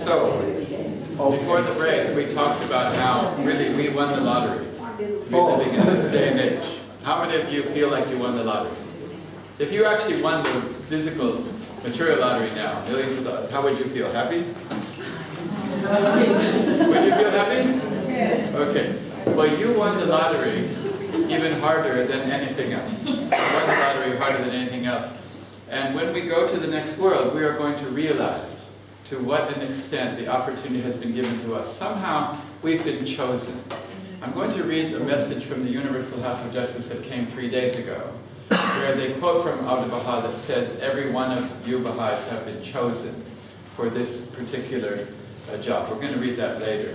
So, before the break, we talked about how really we won the lottery to be living in this day and age. How many of you feel like you won the lottery? If you actually won the physical material lottery now, millions of dollars, how would you feel? Happy? Would you feel happy? Yes. Okay. Well, you won the lottery even harder than anything else. You won the lottery harder than anything else. And when we go to the next world, we are going to realize to what an extent the opportunity has been given to us. Somehow, we've been chosen. I'm going to read a message from the Universal House of Justice that came 3 days ago, where they quote from Abdu'l-Baha that says, every one of you Baha'is have been chosen for this particular job. We're going to read that later.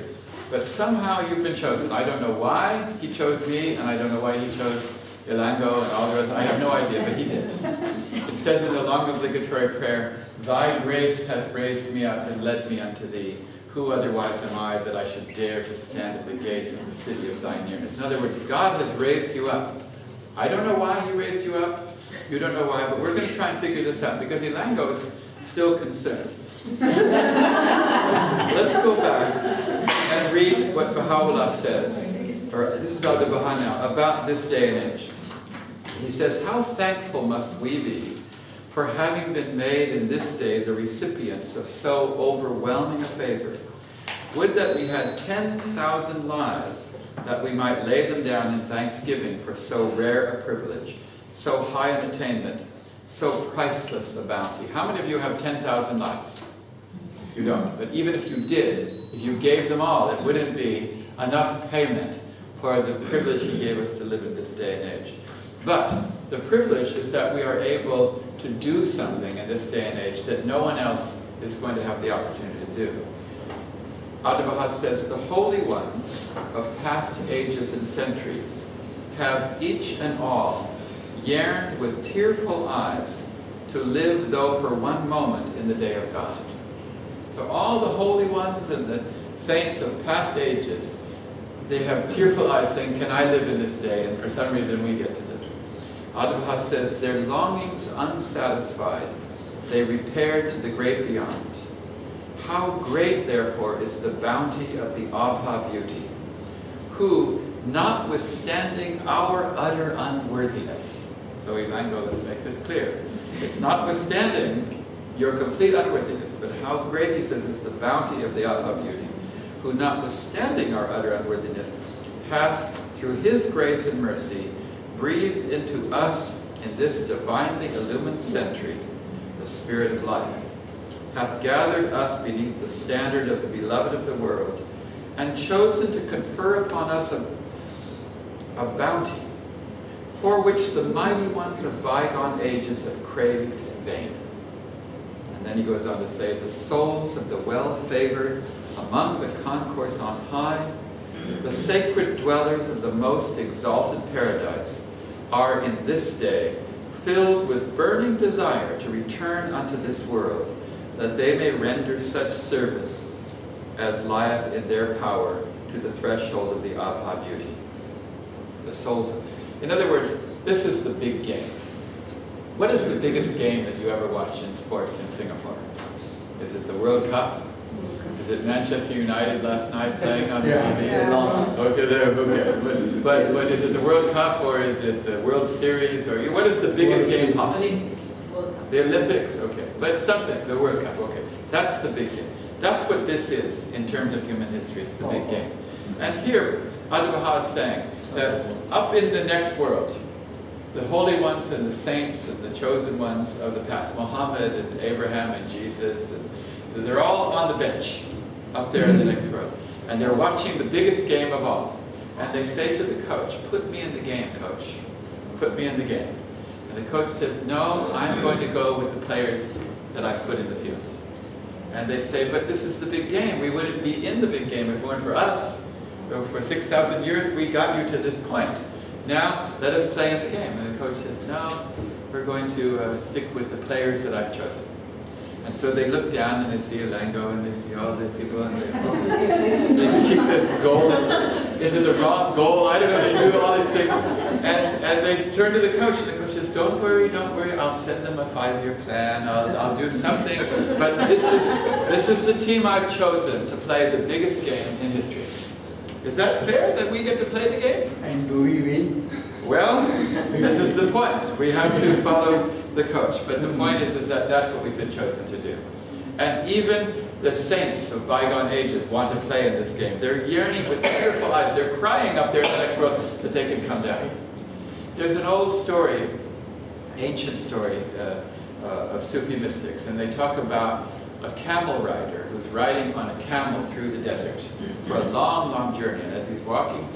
But somehow you've been chosen. I don't know why he chose me, and I don't know why he chose Ilango and all the rest. I have no idea, but he did. It says in the long obligatory prayer, thy grace hath raised me up and led me unto thee. Who otherwise am I that I should dare to stand at the gate of the city of thy nearness? In other words, God has raised you up. I don't know why he raised you up. You don't know why, but we're going to try and figure this out because Ilango is still concerned. Let's go back and read what Baha'u'llah says, or this is Abdu'l-Baha now, about this day and age. He says, how thankful must we be for having been made in this day the recipients of so overwhelming a favor. Would that we had 10,000 lives, that we might lay them down in thanksgiving for so rare a privilege, so high an attainment, so priceless a bounty. How many of you have 10,000 lives? You don't. But even if you did, if you gave them all, it wouldn't be enough payment for the privilege he gave us to live in this day and age. But the privilege is that we are able to do something in this day and age that no one else is going to have the opportunity to do. Abdu'l-Baha says, the holy ones of past ages and centuries have each and all yearned with tearful eyes to live, though for one moment, in the day of God. So all the holy ones and the saints of past ages, they have tearful eyes saying, can I live in this day? And for some reason we get to live. Abdu'l-Baha says, their longings unsatisfied, they repaired to the great beyond. How great, therefore, is the bounty of the Abha beauty, who, notwithstanding our utter unworthiness, so Ilango, let's make this clear, it's notwithstanding your complete unworthiness, but how great, he says, is the bounty of the Abha beauty, who, notwithstanding our utter unworthiness, hath, through his grace and mercy, breathed into us in this divinely illumined century the spirit of life, hath gathered us beneath the standard of the beloved of the world, and chosen to confer upon us a bounty for which the mighty ones of bygone ages have craved in vain. And then he goes on to say, the souls of the well-favored among the concourse on high, the sacred dwellers of the most exalted paradise, are in this day filled with burning desire to return unto this world, that they may render such service as lieth in their power to the threshold of the Abha beauty. The souls. In other words, this is the big game. What is the biggest game that you ever watched in sports in Singapore? Is it the World Cup? Is it Manchester United last night playing on the TV? Yeah. Okay, there, who cares? But is it the World Cup, or is it the World Series, or what is the biggest game possible? The Olympics, okay. But something, the World Cup, okay. That's the big game. That's what this is in terms of human history. It's the big game. And here, Abdu'l-Baha is saying that up in the next world, the holy ones and the saints and the chosen ones of the past, Muhammad and Abraham and Jesus, and they're all on the bench up there in the next world. And they're watching the biggest game of all. And they say to the coach, put me in the game, coach. Put me in the game. And the coach says, no, I'm going to go with the players that I've put in the field. And they say, but this is the big game. We wouldn't be in the big game if it weren't for us. For 6,000 years, we got you to this point. Now, let us play in the game. And the coach says, no, we're going to stick with the players that I've chosen. And so they look down and they see Ilango and they see all the people and they kick the goal into the wrong goal. I don't know, they do all these things. And they turn to the coach and the coach says, don't worry, I'll send them a 5-year plan, I'll do something, but this is the team I've chosen to play the biggest game in history. Is that fair that we get to play the game? And do we win? Well, this is the point. We have to follow the coach, but the point is that that's what we've been chosen to do. And even the saints of bygone ages want to play in this game. They're yearning with tearful eyes, they're crying up there in the next world that they can come down. There's an old story, ancient story of Sufi mystics, and they talk about a camel rider who's riding on a camel through the desert for a long, long journey. And as he's walking,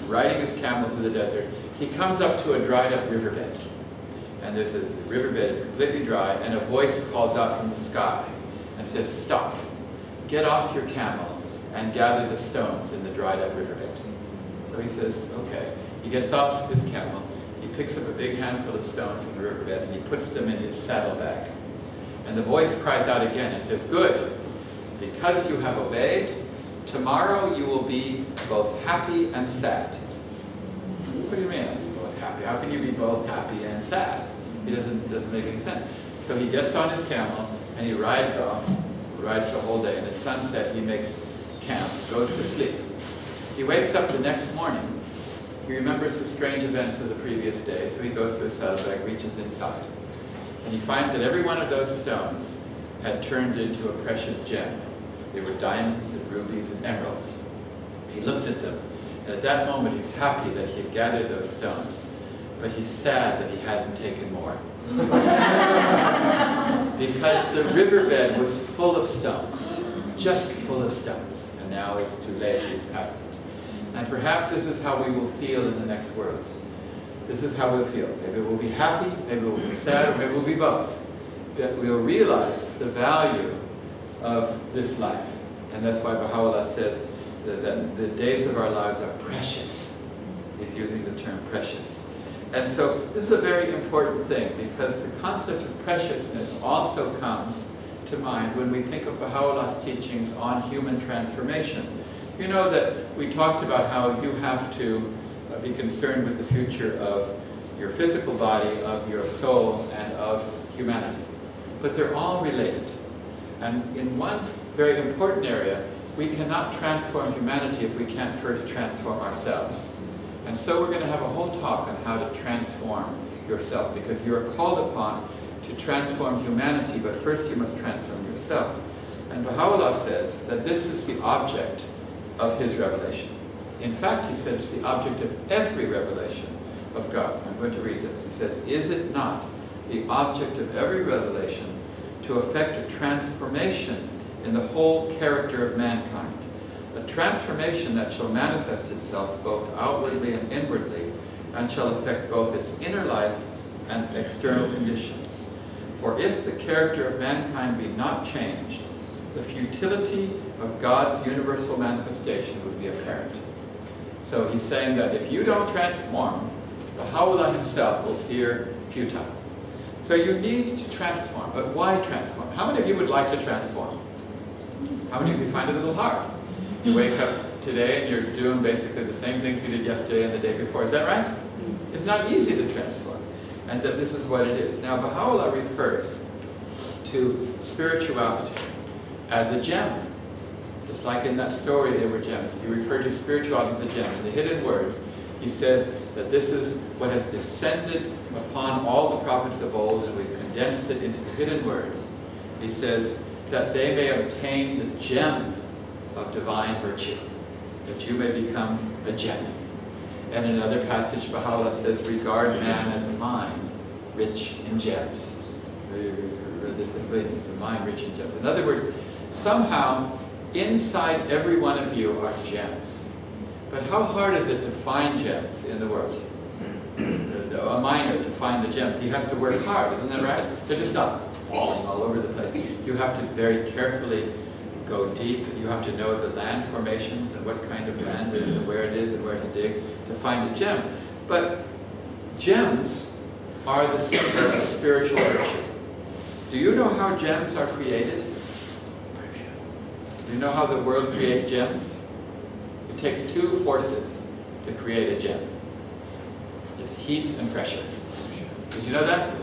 riding his camel through the desert, he comes up to a dried up riverbed. And the riverbed is completely dry, and a voice calls out from the sky and says, "Stop, get off your camel and gather the stones in the dried up riverbed." So he says, okay. He gets off his camel, he picks up a big handful of stones from the riverbed, and he puts them in his saddlebag. And the voice cries out again and says, "Good, because you have obeyed, tomorrow you will be both happy and sad." What do you mean, both happy? How can you be both happy and sad? It doesn't make any sense. So he gets on his camel and he rides off, rides the whole day, and at sunset he makes camp, goes to sleep. He wakes up the next morning, he remembers the strange events of the previous day, so he goes to his saddlebag, reaches inside, and he finds that every one of those stones had turned into a precious gem. They were diamonds and rubies and emeralds. He looks at them, and at that moment he's happy that he had gathered those stones, but he's sad that he hadn't taken more. Because the riverbed was full of stones, just full of stones, and now it's too late, he's past it. And perhaps this is how we will feel in the next world. This is how we'll feel. Maybe we'll be happy, maybe we'll be sad, or maybe we'll be both. But we'll realize the value of this life. And that's why Baha'u'llah says that the days of our lives are precious. He's using the term precious. And so this is a very important thing, because the concept of preciousness also comes to mind when we think of Baha'u'llah's teachings on human transformation. You know that we talked about how you have to be concerned with the future of your physical body, of your soul, and of humanity. But they're all related. And in one very important area, we cannot transform humanity if we can't first transform ourselves. And so we're going to have a whole talk on how to transform yourself, because you are called upon to transform humanity, but first you must transform yourself. And Baha'u'llah says that this is the object of his revelation. In fact, he said it's the object of every revelation of God. I'm going to read this. He says, "Is it not the object of every revelation to effect a transformation in the whole character of mankind, a transformation that shall manifest itself both outwardly and inwardly, and shall affect both its inner life and external conditions? For if the character of mankind be not changed, the futility of God's universal manifestation would be apparent." So he's saying that if you don't transform, Baha'u'llah himself will appear futile. So you need to transform, but why transform? How many of you would like to transform? How many of you find it a little hard? You wake up today and you're doing basically the same things you did yesterday and the day before. Is that right? It's not easy to transform. And that this is what it is. Now Baha'u'llah refers to spirituality as a gem. Just like in that story they were gems. He referred to spirituality as a gem. In the hidden words, he says that this is what has descended upon all the prophets of old, and we've condensed it into the hidden words. He says that they may obtain the gem of divine virtue, that you may become a gem. And in another passage, Baha'u'llah says, regard man as a mine rich in gems. This is a mine rich in gems. In other words, somehow inside every one of you are gems. But how hard is it to find gems in the world? A miner, to find the gems, he has to work hard, isn't that right? They're just not falling all over the place. You have to very carefully go deep. You have to know the land formations and what kind of land and where it is and where to dig to find a gem. But gems are the symbol of spiritual virtue. Do you know how gems are created? Do you know how the world creates gems? It takes two forces to create a gem. It's heat and pressure. Did you know that?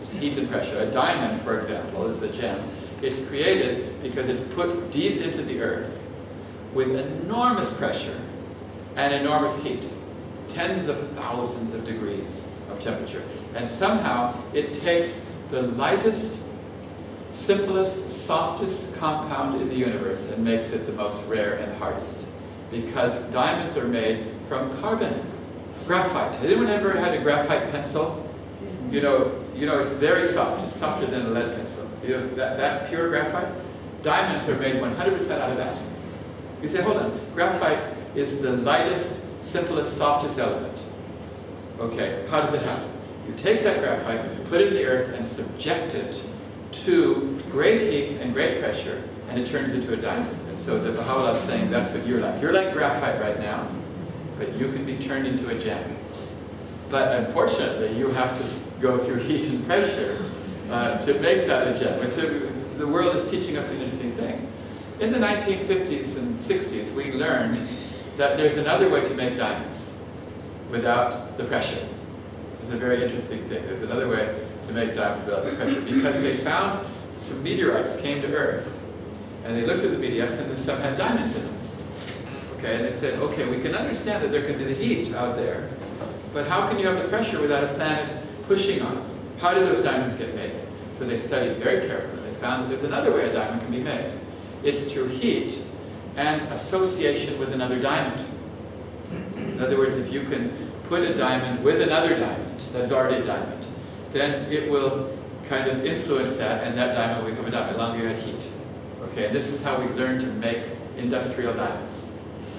It's heat and pressure. A diamond, for example, is a gem. It's created because it's put deep into the earth with enormous pressure and enormous heat, tens of thousands of degrees of temperature. And somehow it takes the lightest, simplest, softest compound in the universe and makes it the most rare and hardest. Because diamonds are made from carbon, graphite. Has anyone ever had a graphite pencil? Yes. You know it's very soft. It's softer than a lead pencil. You know that pure graphite? Diamonds are made 100% out of that. You say, hold on, graphite is the lightest, simplest, softest element. Okay, how does it happen? You take that graphite, put it in the earth, and subject it to great heat and great pressure, and it turns into a diamond. And so the Baha'u'llah is saying that's what you're like. You're like graphite right now, but you can be turned into a gem. But unfortunately, you have to go through heat and pressure to make that a gem. And so the world is teaching us an interesting thing. In the 1950s and 60s, we learned that there's another way to make diamonds without the pressure. It's a very interesting thing. There's another way to make diamonds without the pressure, because they found some meteorites came to Earth, and they looked at the meteorites, and some had diamonds in them. Okay, and they said, okay, we can understand that there can be the heat out there, but how can you have the pressure without a planet pushing on it? How did those diamonds get made? So they studied very carefully. They found that there's another way a diamond can be made. It's through heat and association with another diamond. In other words, if you can put a diamond with another diamond that's already a diamond, then it will kind of influence that, and that diamond will become a diamond, as long as you had heat. Okay, and this is how we learn to make industrial diamonds.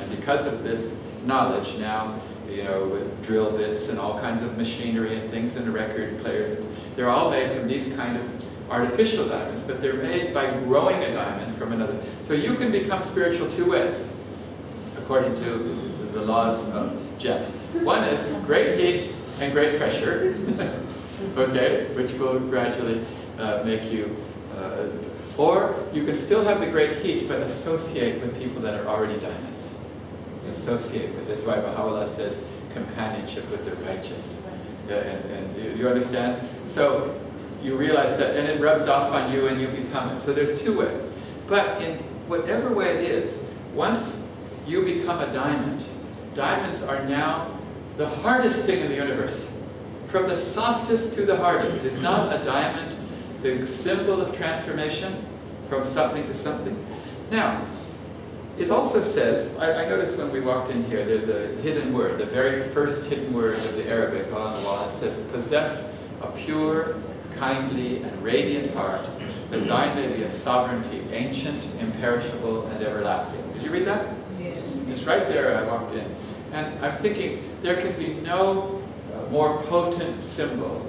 And because of this knowledge now, with drill bits and all kinds of machinery and things and record players, they're all made from these kind of artificial diamonds, but they're made by growing a diamond from another. So you can become spiritual two ways, according to the laws of Jem. One is great heat and great pressure, okay, which will gradually make you, or you can still have the great heat, but associate with people that are already diamonds. Associate with, that's why Baha'u'llah says companionship with the righteous. And you understand? So you realize that, and it rubs off on you and you become it. So there's two ways. But in whatever way it is, once you become a diamond, diamonds are now the hardest thing in the universe. From the softest to the hardest. Is not a diamond the symbol of transformation from something to something? Now, it also says, I noticed when we walked in here, there's a hidden word, the very first hidden word of the Arabic on the wall. It says, possess a pure, kindly, and radiant heart, that thine may be a sovereignty, ancient, imperishable, and everlasting. Did you read that? Yes. It's right there. I walked in. And I'm thinking, there can be no more potent symbol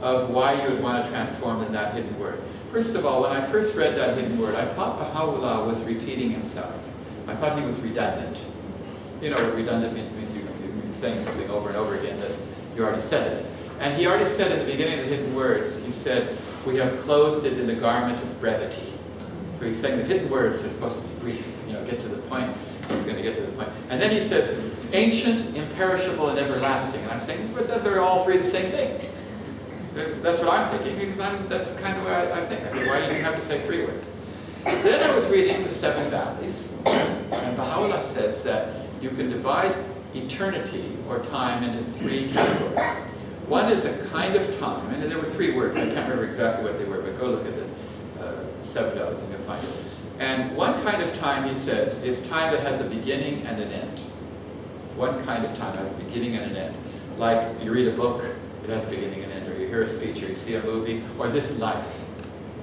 of why you would want to transform than that hidden word. First of all, when I first read that hidden word, I thought Baha'u'llah was repeating himself. I thought he was redundant. You know what redundant means? It means you're saying something over and over again that you already said it. And he already said at the beginning of the hidden words, he said, we have clothed it in the garment of brevity. So he's saying the hidden words are supposed to be brief, get to the point. He's going to get to the point. And then he says, ancient, imperishable, and everlasting. And I'm saying, but those are all three the same thing. That's what I'm thinking, because that's kind of the way I think. I said, why do you have to say three words? Then I was reading the Seven Valleys, and Baha'u'llah says that you can divide eternity or time into three categories. One is a kind of time, and there were three words. I can't remember exactly what they were, but go look at the Seven Valleys and you'll find it. And one kind of time, he says, is time that has a beginning and an end. It's one kind of time that has a beginning and an end. Like you read a book, it has a beginning and an end, or you hear a speech, or you see a movie, or this life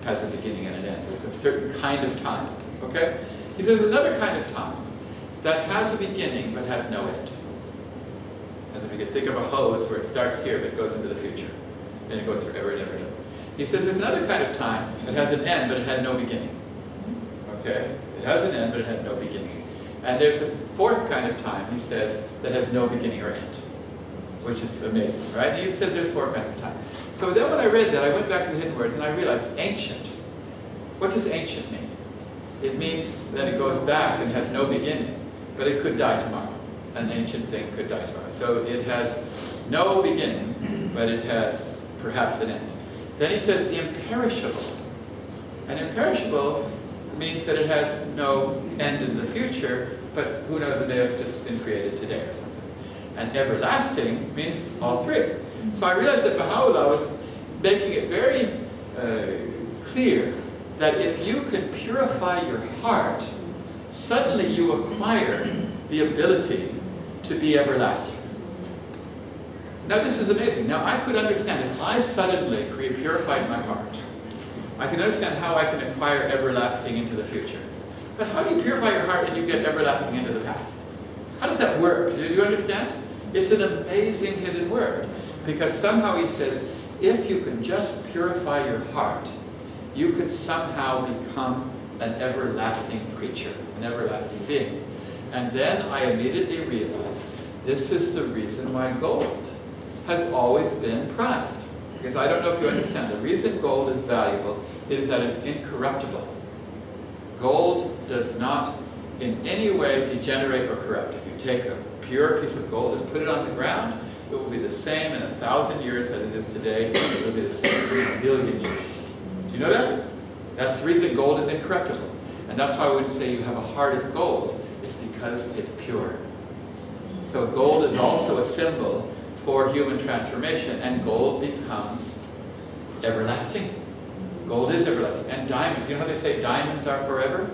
has a beginning and an end. There's a certain kind of time, okay? He says there's another kind of time that has a beginning but has no end. As if you could think of a hose where it starts here but goes into the future. And it goes forever and ever and ever. He says there's another kind of time that has an end but it had no beginning. Okay? It has an end but it had no beginning. And there's a fourth kind of time, he says, that has no beginning or end. Which is amazing, right? And he says there's four kinds of time. So then when I read that, I went back to the hidden words and I realized ancient. What does ancient mean? It means that it goes back and has no beginning, but it could die tomorrow. An ancient thing could die tomorrow. So it has no beginning, but it has perhaps an end. Then he says the imperishable. And imperishable means that it has no end in the future, but who knows, it may have just been created today or something. And everlasting means all three. So I realized that Baha'u'llah was making it very clear that if you can purify your heart, suddenly you acquire the ability to be everlasting. Now this is amazing. Now I could understand if I suddenly purified my heart, I can understand how I can acquire everlasting into the future. But how do you purify your heart and you get everlasting into the past? How does that work? Do you understand? It's an amazing hidden word. Because somehow he says, if you can just purify your heart, you can somehow become an everlasting creature, an everlasting being. And then I immediately realized, this is the reason why gold has always been prized. Because I don't know if you understand, the reason gold is valuable is that it's incorruptible. Gold does not in any way degenerate or corrupt. If you take a pure piece of gold and put it on the ground, it will be the same in 1,000 years as it is today. It will be the same in 1 billion years. Do you know that? That's the reason gold is incorruptible. And that's why I would say you have a heart of gold. It's because it's pure. So gold is also a symbol for human transformation, and gold becomes everlasting. Gold is everlasting. And diamonds, you know how they say diamonds are forever?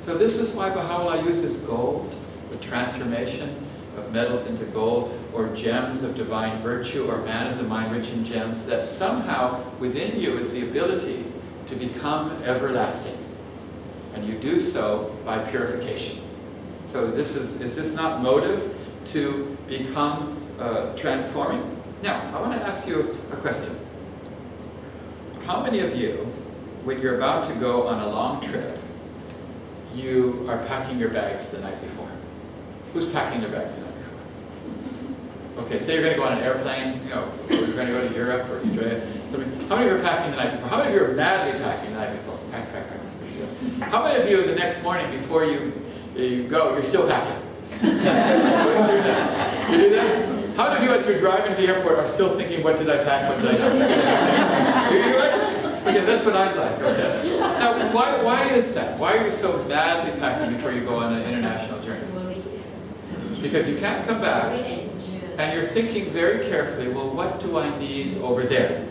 So this is why Baha'u'llah uses gold, the transformation of metals into gold, or gems of divine virtue, or man is a mind rich in gems, that somehow within you is the ability to become everlasting. And you do so by purification. So this is this not motive to become transforming? Now, I want to ask you a question. How many of you, when you're about to go on a long trip, you are packing your bags the night before? Who's packing their bags the night before? Okay, say you're going to go on an airplane, you know, you're going to go to Europe or Australia. How many of you are packing the night before? How many of you are madly packing the night before? Pack, pack, pack. How many of you the next morning before you go, you're still packing? You do that? How many of you as you're driving to the airport are still thinking, what did I pack, what did I not? You like that? Okay, that's what I'd like, okay. Now, why is that? Why are you so madly packing before you go on an international journey? Because you can't come back, and you're thinking very carefully, well, what do I need over there?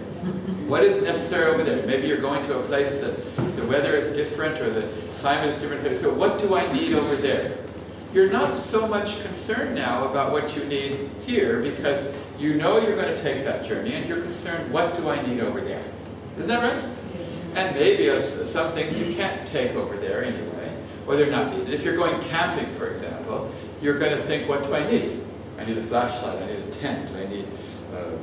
What is necessary over there? Maybe you're going to a place that the weather is different or the climate is different. So what do I need over there? You're not so much concerned now about what you need here because you know you're going to take that journey and you're concerned, what do I need over there? Isn't that right? Yes. And maybe some things you can't take over there anyway, or they're not needed. If you're going camping, for example, you're going to think, what do I need? I need a flashlight, I need a tent, I need a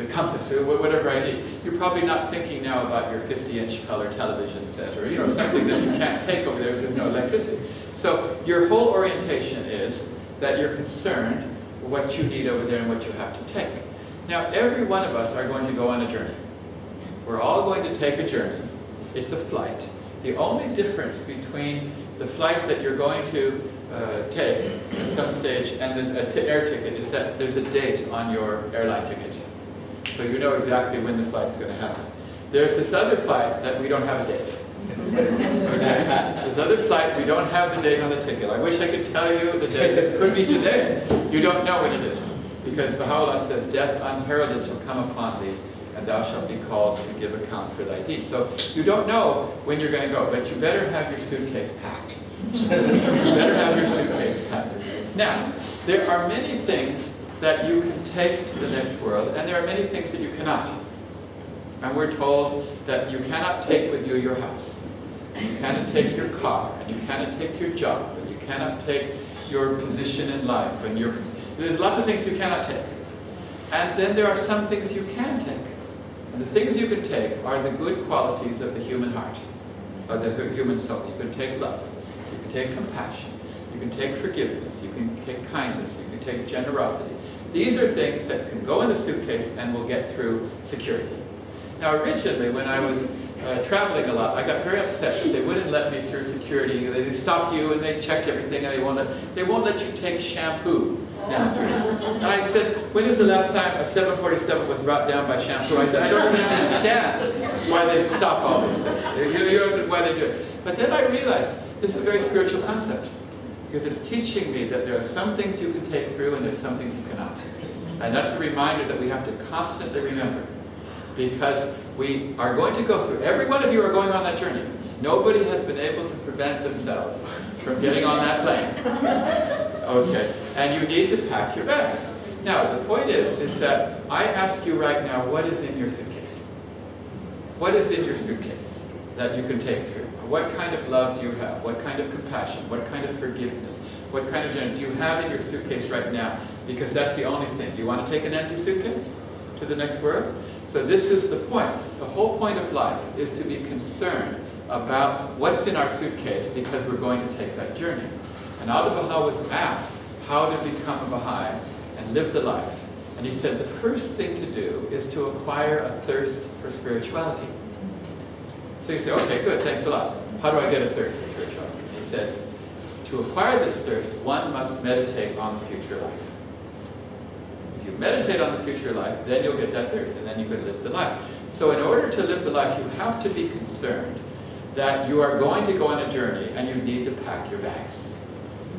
compass, or whatever I need. You're probably not thinking now about your 50-inch color television set, or something that you can't take over there with no electricity. So your whole orientation is that you're concerned what you need over there and what you have to take. Now, every one of us are going to go on a journey. We're all going to take a journey. It's a flight. The only difference between the flight that you're going to take at some stage and the air ticket is that there's a date on your airline ticket. So you know exactly when the flight's going to happen. There's this other flight that we don't have a date. Okay? This other flight, we don't have the date on the ticket. I wish I could tell you the date. It could be today. You don't know when it is. Because Baha'u'llah says, death unheralded shall come upon thee, and thou shalt be called to give account for thy deeds. So you don't know when you're going to go, but you better have your suitcase packed. You better have your suitcase packed. Now, there are many things that you can take to the next world, and there are many things that you cannot. And we're told that you cannot take with you your house, and you cannot take your car, and you cannot take your job, and you cannot take your position in life, and there's lots of things you cannot take. And then there are some things you can take. And the things you can take are the good qualities of the human heart, or the human soul. You can take love, you can take compassion, you can take forgiveness, you can take kindness, you can take generosity. These are things that can go in a suitcase and will get through securely. Now originally, when I was traveling a lot, I got very upset that they wouldn't let me through security. They stop you and they check everything, and they won't let you take shampoo down through. And I said, when is the last time a 747 was brought down by shampoo? I said, I don't really understand why they stop all these things. You don't know why they do it. But then I realized this is a very spiritual concept, because it's teaching me that there are some things you can take through and there's some things you cannot. And that's a reminder that we have to constantly remember, because we are going to go through, every one of you are going on that journey. Nobody has been able to prevent themselves from getting on that plane. Okay, and you need to pack your bags. Now, the point is that I ask you right now, what is in your suitcase? What is in your suitcase that you can take through? What kind of love do you have? What kind of compassion? What kind of forgiveness? What kind of journey do you have in your suitcase right now? Because that's the only thing. Do you want to take an empty suitcase to the next world? So this is the point. The whole point of life is to be concerned about what's in our suitcase, because we're going to take that journey. And Adi Baha was asked how to become a Baha'i and live the life. And he said the first thing to do is to acquire a thirst for spirituality. So you say, okay, good, thanks a lot. How do I get a thirst for spirituality? And he says, to acquire this thirst, one must meditate on the future life. If you meditate on the future life, then you'll get that thirst, and then you can live the life. So in order to live the life, you have to be concerned that you are going to go on a journey and you need to pack your bags.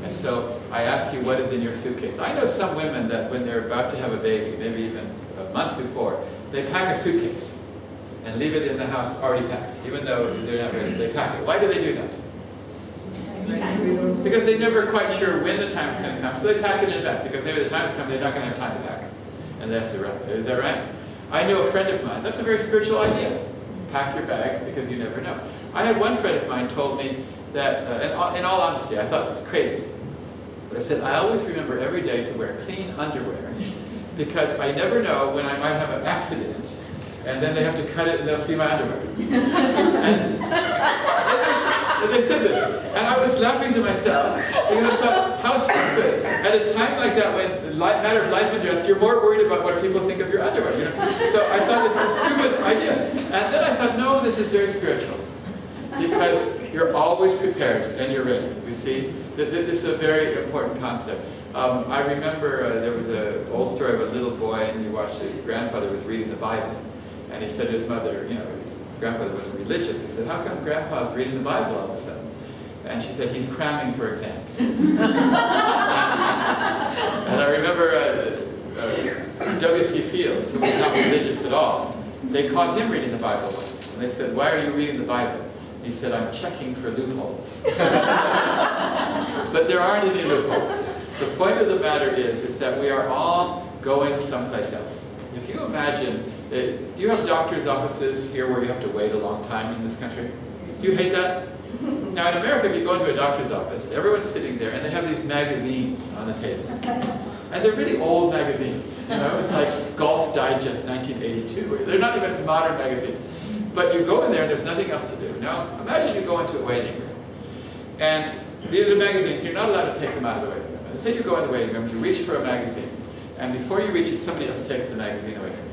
And so I ask you, what is in your suitcase? I know some women that when they're about to have a baby, maybe even a month before, they pack a suitcase and leave it in the house already packed, even though they're not ready. They pack it. Why do they do that? Because they're never quite sure when the time's going to come, so they pack it in advance, because maybe the time's come, they're not going to have time to pack, and they have to run. Is that right? I knew a friend of mine, that's a very spiritual idea. Pack your bags, because you never know. I had one friend of mine told me that, in all honesty, I thought it was crazy. I said, I always remember every day to wear clean underwear, because I never know when I might have an accident, and then they have to cut it and they'll see my underwear. And they said this, and I was laughing to myself, because I thought, how stupid. At a time like that, when matter of life and death, you're more worried about what people think of your underwear, you know? So I thought it's a stupid idea. And then I thought, no, this is very spiritual, because you're always prepared and you're ready, you see? This is a very important concept. I remember there was an old story of a little boy, and he watched his grandfather was reading the Bible. And he said to his mother, you know, his grandfather wasn't religious. He said, how come Grandpa's reading the Bible all of a sudden? And she said, he's cramming for exams. And I remember W.C. Fields, who was not religious at all, they caught him reading the Bible once. And they said, why are you reading the Bible? And he said, I'm checking for loopholes. But there aren't any loopholes. The point of the matter is that we are all going someplace else. If you imagine, you have doctor's offices here where you have to wait a long time in this country. Do you hate that? Now in America, if you go into a doctor's office, everyone's sitting there and they have these magazines on the table. And they're really old magazines. You know, it's like Golf Digest 1982. They're not even modern magazines. But you go in there and there's nothing else to do. Now imagine you go into a waiting room. And these are the magazines, you're not allowed to take them out of the waiting room. And say you go in the waiting room, you reach for a magazine. And before you reach it, somebody else takes the magazine away from you.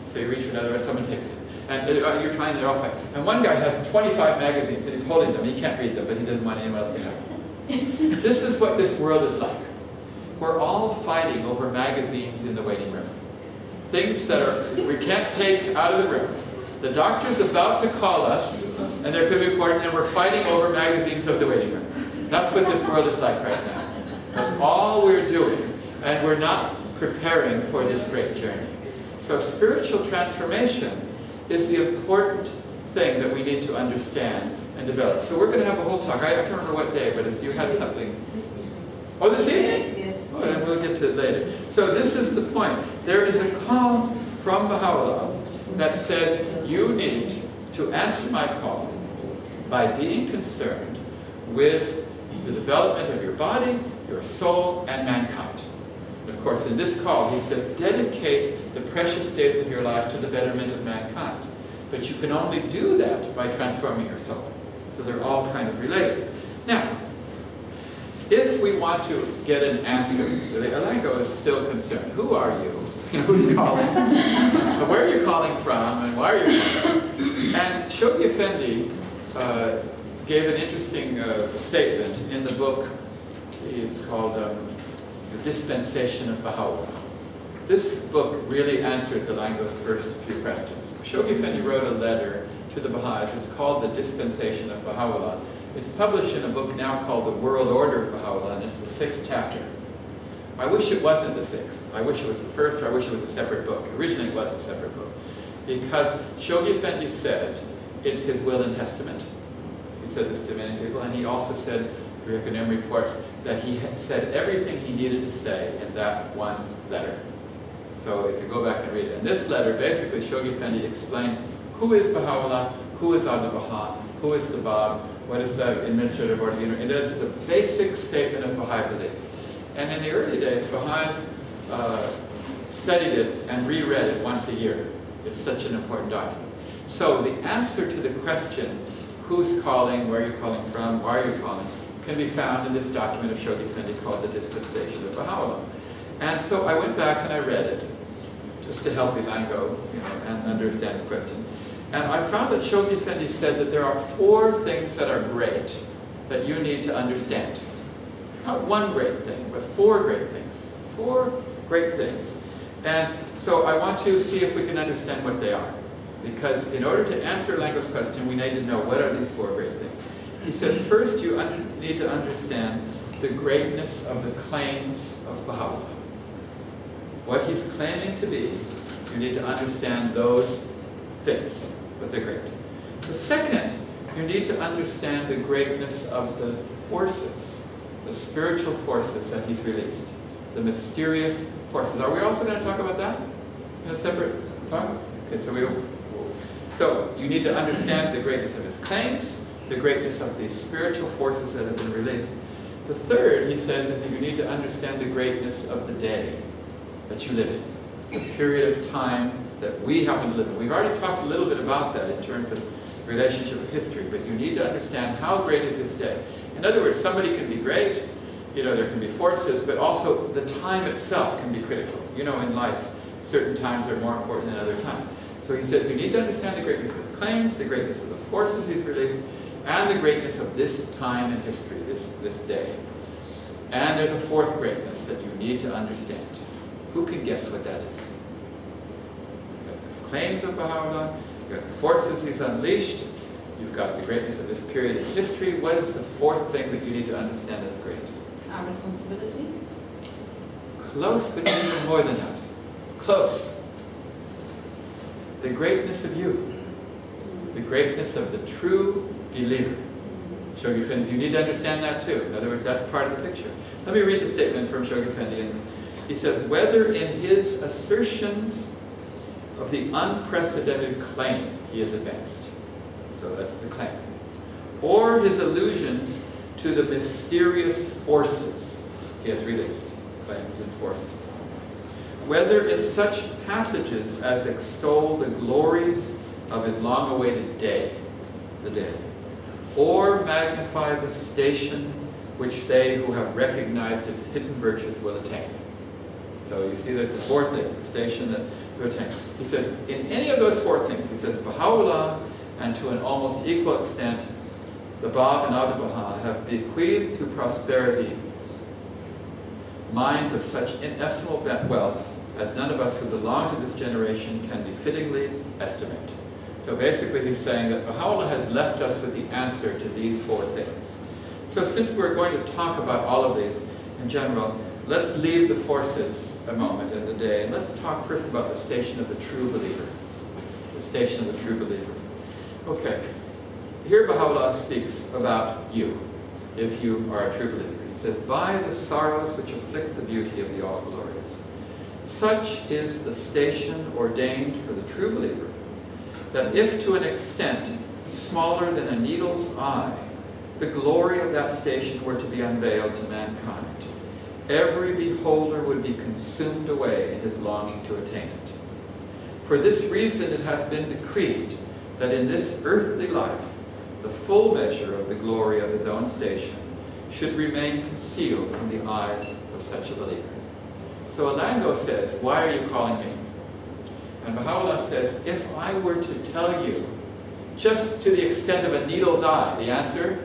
So you reach for another one, someone takes it. And you're trying, they're all fighting. And one guy has 25 magazines and he's holding them. He can't read them, but he doesn't want anyone else to have them. This is what this world is like. We're all fighting over magazines in the waiting room. Things that we can't take out of the room. The doctor's about to call us, and they're going to be important, and we're fighting over magazines of the waiting room. That's what this world is like right now. That's all we're doing, and we're not preparing for this great journey. So spiritual transformation is the important thing that we need to understand and develop. So we're going to have a whole talk. I can't remember what day, but you had something. This evening. Oh, this evening? Yes. Oh, then we'll get to it later. So this is the point. There is a call from Baha'u'llah that says you need to answer my call by being concerned with the development of your body, your soul, and mankind. And of course, in this call, he says, dedicate the precious days of your life to the betterment of mankind. But you can only do that by transforming your soul. So they're all kind of related. Now, if we want to get an answer, the Alango is still concerned. Who are you? who's calling, where are you calling from, and why are you calling? And Shoghi Effendi gave an interesting statement in the book. It's called The Dispensation of Baha'u'llah. This book really answers Elango's first few questions. Shoghi Effendi wrote a letter to the Baha'is. It's called The Dispensation of Baha'u'llah. It's published in a book now called The World Order of Baha'u'llah, and it's the 6th chapter. I wish it wasn't the 6th. I wish it was the 1st, or I wish it was a separate book. Originally it was a separate book. Because Shoghi Effendi said it's his will and testament. He said this to many people, and he also said, Rekonim reports, that he had said everything he needed to say in that one letter. So if you go back and read it. In this letter, basically, Shoghi Effendi explains who is Baha'u'llah, who is Abdu'l-Baha, who is the Bab, what is the administrative order. It is a basic statement of Baha'i belief. And in the early days, Baha'is studied it and reread it once a year. It's such an important document. So the answer to the question, who's calling, where are you calling from, why are you calling, can be found in this document of Shoghi Effendi called The Dispensation of Baha'u'llah. And so I went back and I read it, just to help Elango, and understand his questions. And I found that Shoghi Effendi said that there are 4 things that are great that you need to understand. Not one great thing, but 4 great things. 4 great things. And so I want to see if we can understand what they are. Because in order to answer Elango's question, we need to know what are these 4 great things. He says, first you need to understand the greatness of the claims of Baha'u'llah. What he's claiming to be, you need to understand those things, but they're great. The second, you need to understand the greatness of the forces, the spiritual forces that he's released, the mysterious forces. Are we also going to talk about that in a separate talk? Okay, so you need to understand the greatness of his claims, the greatness of the spiritual forces that have been released. The third, he says, is that you need to understand the greatness of the day that you live in, the period of time that we happen to live in. We've already talked a little bit about that in terms of relationship of history, but you need to understand how great is this day. In other words, somebody can be great, there can be forces, but also the time itself can be critical. In life, certain times are more important than other times. So he says you need to understand the greatness of his claims, the greatness of the forces he's released, and the greatness of this time in history, this day. And there's a 4th greatness that you need to understand. Who can guess what that is? You've got the claims of Baha'u'llah, you've got the forces he's unleashed, you've got the greatness of this period in history. What is the 4th thing that you need to understand that's great? Our responsibility? Close, but even more than that. Close. The greatness of you. The greatness of the true believer. Shoghi Effendi, you need to understand that too. In other words, that's part of the picture. Let me read the statement from Shoghi Effendi. He says, whether in his assertions of the unprecedented claim he has advanced, so that's the claim, or his allusions to the mysterious forces he has released, claims and forces, whether in such passages as extol the glories of his long-awaited day, the day, or magnify the station which they who have recognized its hidden virtues will attain. So you see there's the 4 things, the station that to attain. He says, in any of those 4 things, he says, Baha'u'llah, and to an almost equal extent, the Bab and Abdu'l-Baha have bequeathed to posterity minds of such inestimable wealth as none of us who belong to this generation can befittingly estimate. So basically he's saying that Baha'u'llah has left us with the answer to these 4 things. So since we're going to talk about all of these in general, let's leave the forces a moment in the day, and let's talk first about the station of the true believer. The station of the true believer. Okay, here Baha'u'llah speaks about you, if you are a true believer. He says, by the sorrows which afflict the beauty of the all-glorious. Such is the station ordained for the true believer, that if to an extent smaller than a needle's eye, the glory of that station were to be unveiled to mankind, every beholder would be consumed away in his longing to attain it. For this reason it hath been decreed that in this earthly life the full measure of the glory of his own station should remain concealed from the eyes of such a believer. So Elango says, why are you calling me? And Baha'u'llah says, if I were to tell you, just to the extent of a needle's eye, the answer,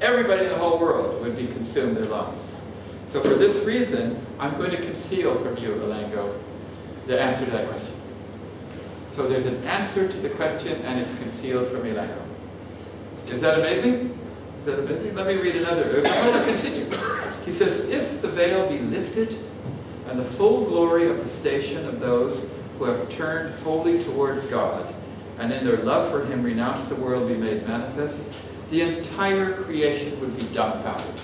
everybody in the whole world would be consumed alone. So for this reason, I'm going to conceal from you, Elango, the answer to that question. So there's an answer to the question, and it's concealed from Elango. Is that amazing? Is that amazing? Let me read another. Baha'u'llah continues. He says, if the veil be lifted, and the full glory of the station of those who have turned wholly towards God, and in their love for Him renounce the world be made manifest, the entire creation would be dumbfounded.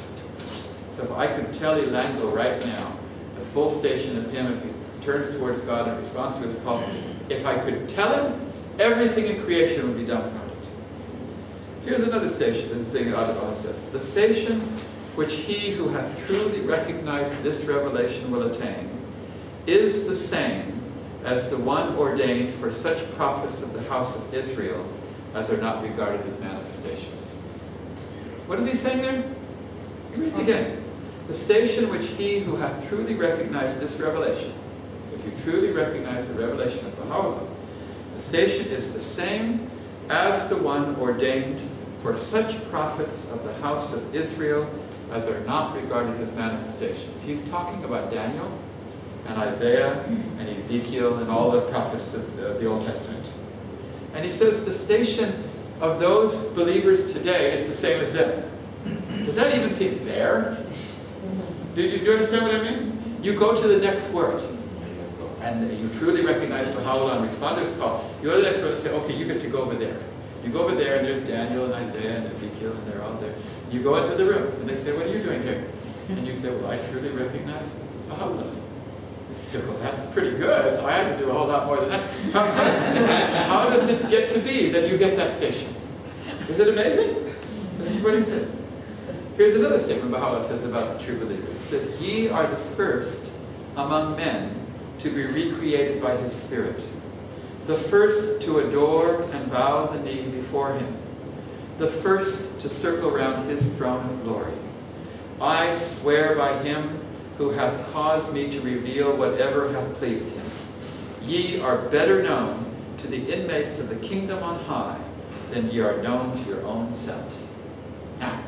So if I could tell Elango right now, the full station of him, if he turns towards God in response to His call, if I could tell him, everything in creation would be dumbfounded. Here's another station, this thing Allah says. The station which he who hath truly recognized this revelation will attain is the same as the one ordained for such prophets of the house of Israel as are not regarded as manifestations. What is he saying there? Read it again. The station which he who hath truly recognized this revelation, if you truly recognize the revelation of Baha'u'llah, the station is the same as the one ordained for such prophets of the house of Israel as are not regarded as manifestations. He's talking about Daniel and Isaiah and Ezekiel and all the prophets of the Old Testament. And he says the station of those believers today is the same as them. Does that even seem fair? Do you understand what I mean? You go to the next word, and you truly recognize Baha'u'llah and respond to His call. You go to the next word and say, okay, you get to go over there. You go over there, and there's Daniel and Isaiah and Ezekiel, and they're all there. You go into the room, and they say, what are you doing here? And you say, well, I truly recognize Baha'u'llah. They say, well, that's pretty good. I have to do a whole lot more than that. How does it get to be that you get that station? Is it amazing? This is what he says. Here's another statement Baha'u'llah says about the true believer. He says, ye are the first among men to be recreated by His Spirit, the first to adore and bow the knee before Him, the first to circle round His throne of glory. I swear by Him who hath caused me to reveal whatever hath pleased Him. Ye are better known to the inmates of the kingdom on high than ye are known to your own selves. Now,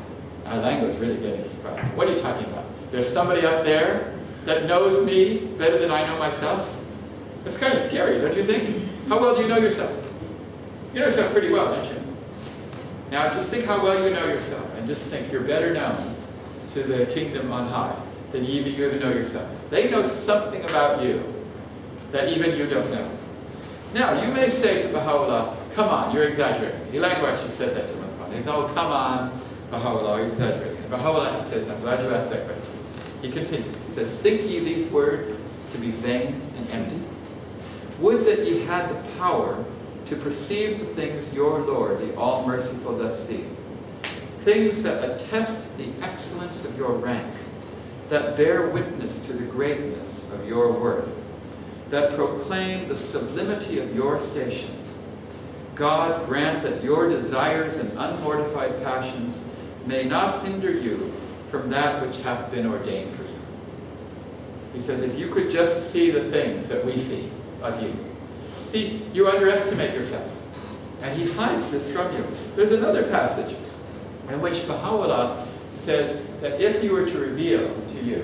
Elango is really getting surprised. What are you talking about? There's somebody up there that knows me better than I know myself? That's kind of scary, don't you think? How well do you know yourself? You know yourself pretty well, don't you? Now just think how well you know yourself, and just think you're better known to the kingdom on high than you even know yourself. They know something about you that even you don't know. Now, you may say to Baha'u'llah, come on, you're exaggerating. Elango actually said that to him. He said, oh, come on, Baha'u'llah, you're exaggerating. And Baha'u'llah says, I'm glad you asked that question. He continues. He says, think ye these words to be vain and empty? Would that ye had the power to perceive the things your Lord, the All-Merciful, doth see. Things that attest the excellence of your rank, that bear witness to the greatness of your worth, that proclaim the sublimity of your station. God grant that your desires and unmortified passions may not hinder you from that which hath been ordained for you. He says, if you could just see the things that we see of you. See, you underestimate yourself. And he hides this from you. There's another passage in which Baha'u'llah says that if you were to reveal to you,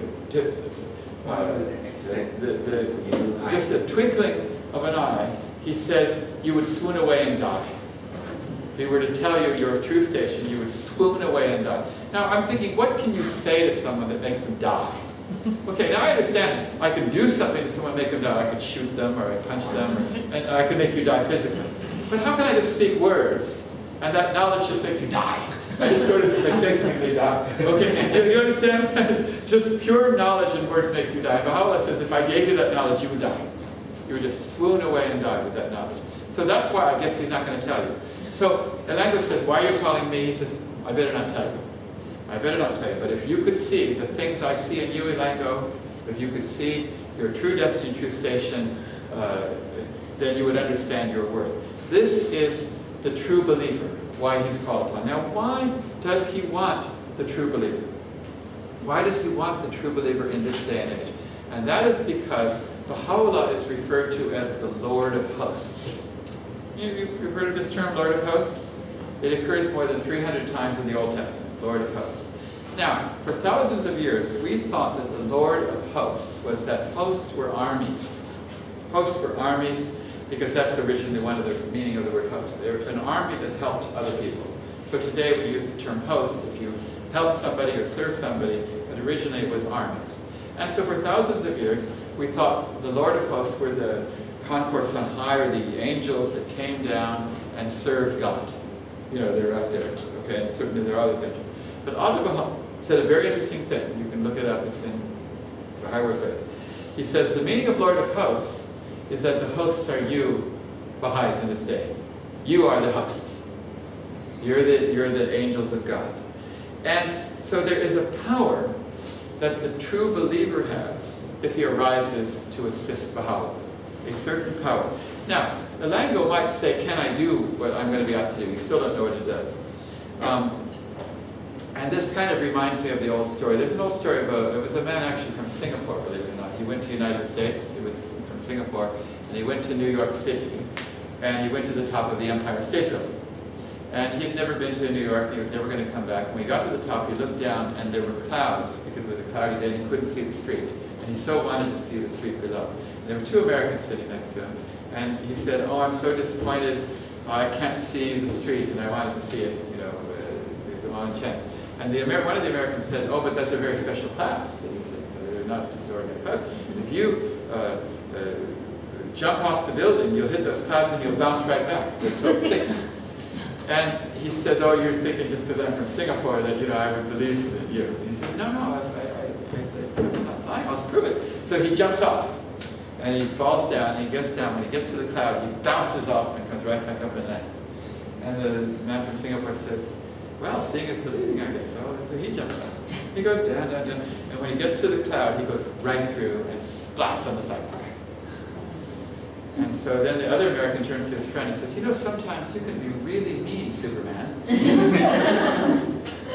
just a twinkling of an eye, he says you would swoon away and die. If he were to tell you your true station, you would swoon away and die. Now I'm thinking, what can you say to someone that makes them die? Okay, now I understand. I can do something to someone, make them die. I could shoot them, or I punch them, and I could make you die physically. But how can I just speak words, and that knowledge just makes you die? I just go to them and say something, they die. Okay, you understand? Just pure knowledge and words makes you die. Baha'u'llah says, if I gave you that knowledge, you would die. You would just swoon away and die with that knowledge. So that's why I guess he's not going to tell you. So Elango says, why are you calling me? He says, I better not tell you. I better not tell you. But if you could see the things I see in you, Elango, if you could see your true destiny, true station, then you would understand your worth. This is the true believer, why he's called upon. Now, why does he want the true believer? Why does he want the true believer in this day and age? And that is because Baha'u'llah is referred to as the Lord of Hosts. You've heard of this term, Lord of Hosts? It occurs more than 300 times in the Old Testament, Lord of Hosts. Now, for thousands of years, we thought that the Lord of Hosts was that hosts were armies. Hosts were armies because that's originally one of the meaning of the word host. They were an army that helped other people. So today we use the term host if you help somebody or serve somebody, but originally it was armies. And so for thousands of years, we thought the Lord of Hosts were the concourse on high, or the angels that came down and served God. You know, they're up there, okay, and certainly there are those angels. But Abdu'l-Baha said a very interesting thing. You can look it up, it's in the High Word Faith. He says the meaning of Lord of Hosts is that the hosts are you, Baha'is in this day. You are the hosts. You're the angels of God. And so there is a power that the true believer has if he arises to assist Baha'u'llah. A certain power. Now, Elango might say, can I do what I'm going to be asked to do? You still don't know what it does. And this kind of reminds me of the old story. There's an old story of it was a man actually from Singapore, believe it or not. He went to the United States, he was from Singapore, and he went to New York City, and he went to the top of the Empire State Building. And he had never been to New York, and he was never going to come back. When he got to the top, he looked down, and there were clouds, because it was a cloudy day, and he couldn't see the street. And he so wanted to see the street below. And there were two Americans sitting next to him, and he said, oh, I'm so disappointed, I can't see the street, and I wanted to see it, you know, there's a long chance. And one of the Americans said, oh, but that's a very special class. And he said, they're not just ordinary class. If you jump off the building, you'll hit those clouds and you'll bounce right back. They're so thick. And he says, oh, you're thinking just because I'm from Singapore that, you know, I would believe that you. And he says, no, I'm not lying, I'll prove it. So he jumps off, and he falls down, and he gets down. When he gets to the cloud, he bounces off and comes right back up and lands. And the man from Singapore says, well, seeing is believing, I guess. So he jumps off. He goes down, down, down, and when he gets to the cloud, he goes right through and splats on the sidewalk. And so then the other American turns to his friend and says, you know, sometimes you can be really mean, Superman.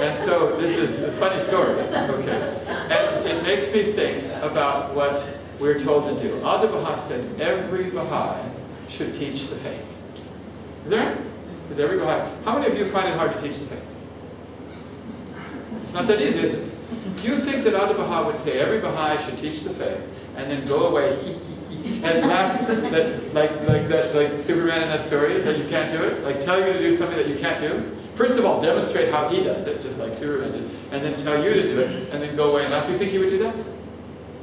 And so this is a funny story, okay? And it makes me think about what we're told to do. Abdu'l-Baha says every Baha'i should teach the faith. Is there? Because every Baha'i. How many of you find it hard to teach the faith? It's not that easy, is it? Do you think that Abdu'l-Baha would say every Baha'i should teach the faith and then go away and laugh like Superman in that story, that you can't do it? Like tell you to do something that you can't do? First of all, demonstrate how he does it, just like Superman did, and then tell you to do it, and then go away and laugh. Do you think he would do that?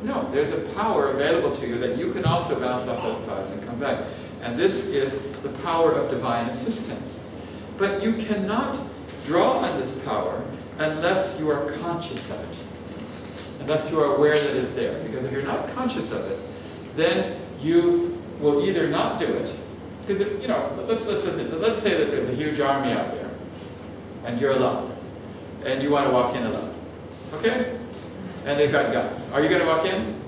No, there's a power available to you that you can also bounce off those clouds and come back. And this is the power of divine assistance. But you cannot draw on this power unless you are conscious of it. Unless you are aware that it is there. Because if you're not conscious of it, then you will either not do it, because you know, let's say that there's a huge army out there, and you're alone, and you want to walk in alone, okay? And they've got guns. Are you going to walk in?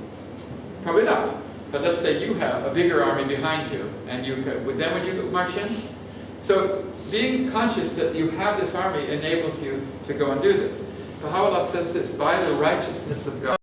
Probably not. But let's say you have a bigger army behind you, and would you march in? So being conscious that you have this army enables you to go and do this. Baha'u'llah says this, by the righteousness of God.